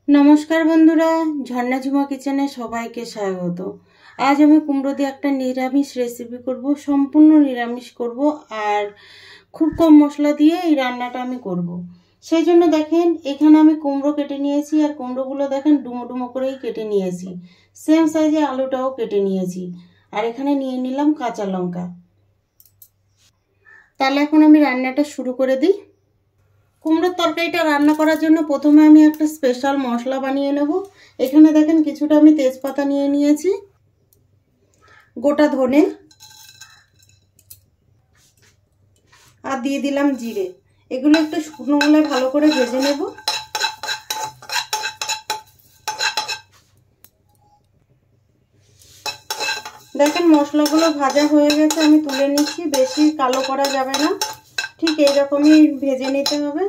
नमस्कार बंधुरा झर्णा झुमा किचेने सबाइके स्वागत। आज आमी कुमड़ो दिए एक निरामिष रेसिपि करब, सम्पूर्ण निरामिष करब और खूब कम मशला दिए এই রান্নাটা আমি করব। সেই জন্য দেখেন এখানে আমি কুমড়ো কেটে নিয়েছি আর কুমড়োগুলো দেখেন ডুমো ডুমো করেই কেটে নিয়েছি। সেম সাইজে আলুটাও কেটে নিয়েছি আর এখানে নিয়ে নিলাম কাঁচা লঙ্কা। তাহলে এখন আমি রান্নাটা শুরু করে দিই। কুমড়োর তরকারিটা রান্না করার জন্য প্রথমে আমি একটা স্পেশাল মশলা বানিয়ে নেব। এখানে দেখেন কিছুটা আমি তেজপাতা নিয়ে নিয়েছি, গোটা ধনে আর দিয়ে দিলাম জিরে। এগুলো একটু শুকনো খোলায় ভালো করে ভেজে নেব। দেখেন মশলাগুলো ভাজা হয়ে গেছে, আমি তুলে নিচ্ছি। বেশি কালো করা যাবে না, ঠিক এইরকমই ভেজে নিতে হবে।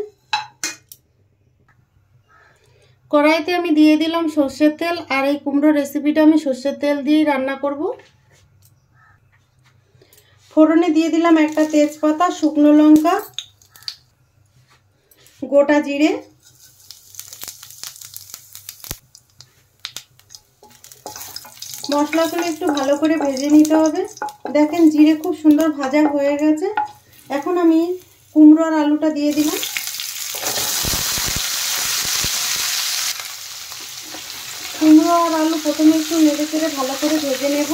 কড়াইতে আমি দিয়ে দিলাম সরষের তেল আর এই কুমড়ো রেসিপিটা আমি সরষের তেল দিয়েই রান্না করব। ফোড়নে দিয়ে দিলাম একটা তেজপাতা, শুকনো লঙ্কা, গোটা জিরে, মশলাগুলো একটু ভালো করে ভেজে নিতে হবে। দেখেন জিরে খুব সুন্দর ভাজা হয়ে গেছে। এখন আমি কুমড়ো আর আলুটা দিয়ে দিলাম। কুমড়ো আর আলু প্রথমে একটু নেড়ে চেড়ে ভালো করে ভেজে নেব।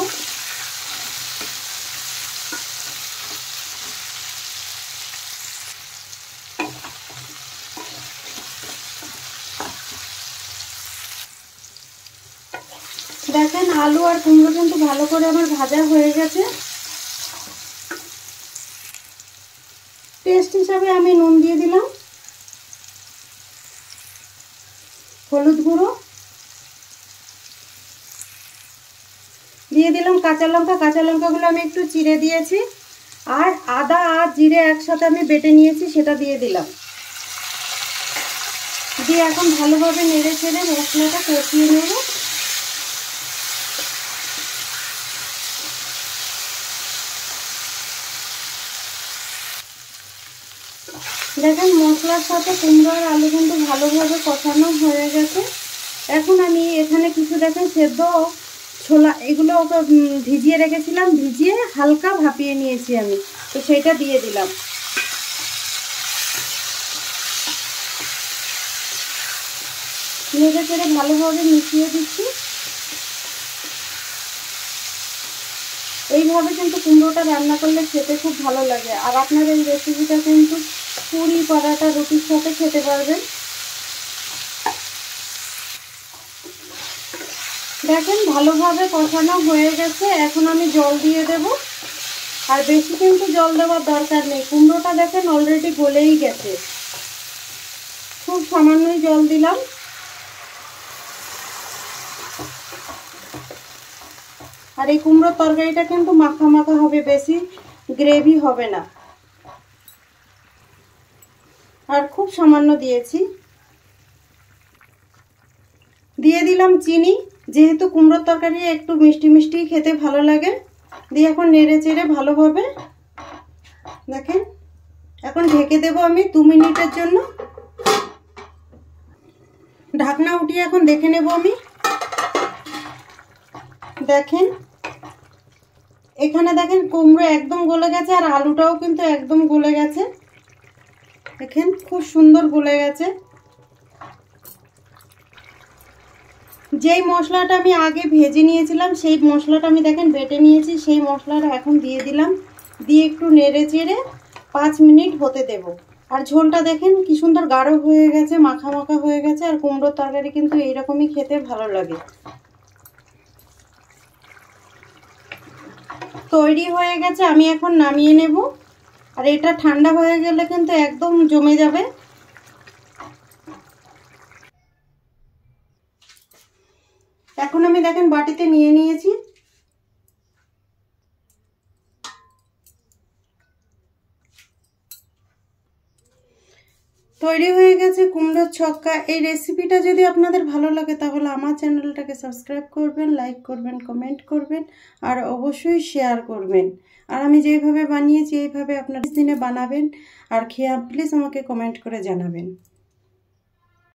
দেখেন আলু আর কুমড়ো কিন্তু ভালো করে আমার ভাজা হয়ে গেছে। টেস্ট হিসাবে আমি নুন দিয়ে দিলাম, হলুদ গুঁড়ো দিয়ে দিলাম, কাঁচা লঙ্কা। কাঁচা লঙ্কাগুলো আমি একটু চিড়ে দিয়েছি আর আদা আর জিরে একসাথে আমি বেটে নিয়েছি, সেটা দিয়ে দিলাম। দিয়ে এখন ভালোভাবে নেড়ে চেড়ে মশলাটা কষিয়ে নেব। দেখেন মশলার সাথে কুমড়ো আর আলু কিন্তু ভালোভাবে কষানো হয়ে গেছে। এখন আমি এখানে কিছু দেখেন সেদ্ধ ছোলা, এগুলো ভিজিয়ে রেখেছিলাম, ভিজিয়ে হালকা ভাপিয়ে নিয়েছি আমি, তো সেটা দিয়ে দিলাম। নেড়ে চেড়ে ভালোভাবে মিশিয়ে দিচ্ছি। এইভাবে কিন্তু কুমড়োটা রান্না করলে খেতে খুব ভালো লাগে। আর আপনার এই রেসিপিটা কিন্তু পুরি, পরাটা, রুটির সাথে খেতে পারবেন। দেখেন ভালোভাবে কষানো হয়ে গেছে। এখন আমি জল দিয়ে দেব। আর বেশি কিন্তু জল দেওয়ার দরকার নেই, কুমড়োটা দেখেন অলরেডি গলেই গেছে। খুব সামান্যই জল দিলাম। আর এই কুমড়োর তরকারিটা কিন্তু মাখা মাখা হবে, বেশি গ্রেভি হবে না। আর খুব সামান্য দিয়েছি। দিয়ে দিলাম চিনি, যেহেতু কুমড়োর তরকারি একটু মিষ্টি মিষ্টি খেতে ভালো লাগে। দিয়ে এখন নেড়ে চেড়ে ভালোভাবে দেখেন এখন ঢেকে দেব আমি 2 মিনিটের জন্য। ঢাকনা উঠিয়ে এখন দেখে নেব আমি। দেখেন এখানে দেখেন কুমড়ো একদম গলে গেছে আর আলুটাও কিন্তু একদম গলে গেছে। দেখেন খুব সুন্দর গলে গেছে। যেই মশলাটা আমি আগে ভেজে নিয়েছিলাম সেই মশলাটা আমি দেখেন বেটে নিয়েছি, সেই মশলাটা এখন দিয়ে দিলাম। দিয়ে একটু নেড়ে চেড়ে 5 মিনিট হতে দেব। আর ঝোলটা দেখেন কি সুন্দর গাঢ় হয়ে গেছে, মাখা মাখা হয়ে গেছে। আর কুমড়োর তরকারি কিন্তু এইরকমই খেতে ভালো লাগে। তৈরি হয়ে গেছে, আমি এখন নামিয়ে নেব। আর এটা ঠান্ডা হয়ে গেলে কিন্তু একদম জমে যাবে। এখন আমি দেখেন বাটিতে নিয়ে নিয়েছি। তৈরি হয়ে গেছে কুমড়োর ছক্কা। এই রেসিপিটা যদি আপনাদের ভালো লাগে তাহলে আমার চ্যানেলটাকে সাবস্ক্রাইব করবেন, লাইক করবেন, কমেন্ট করবেন আর অবশ্যই শেয়ার করবেন। আর আমি যেভাবে বানিয়েছি এইভাবে আপনারা দিনে বানাবেন আর খেয়ে প্লিজ আমাকে কমেন্ট করে জানাবেন।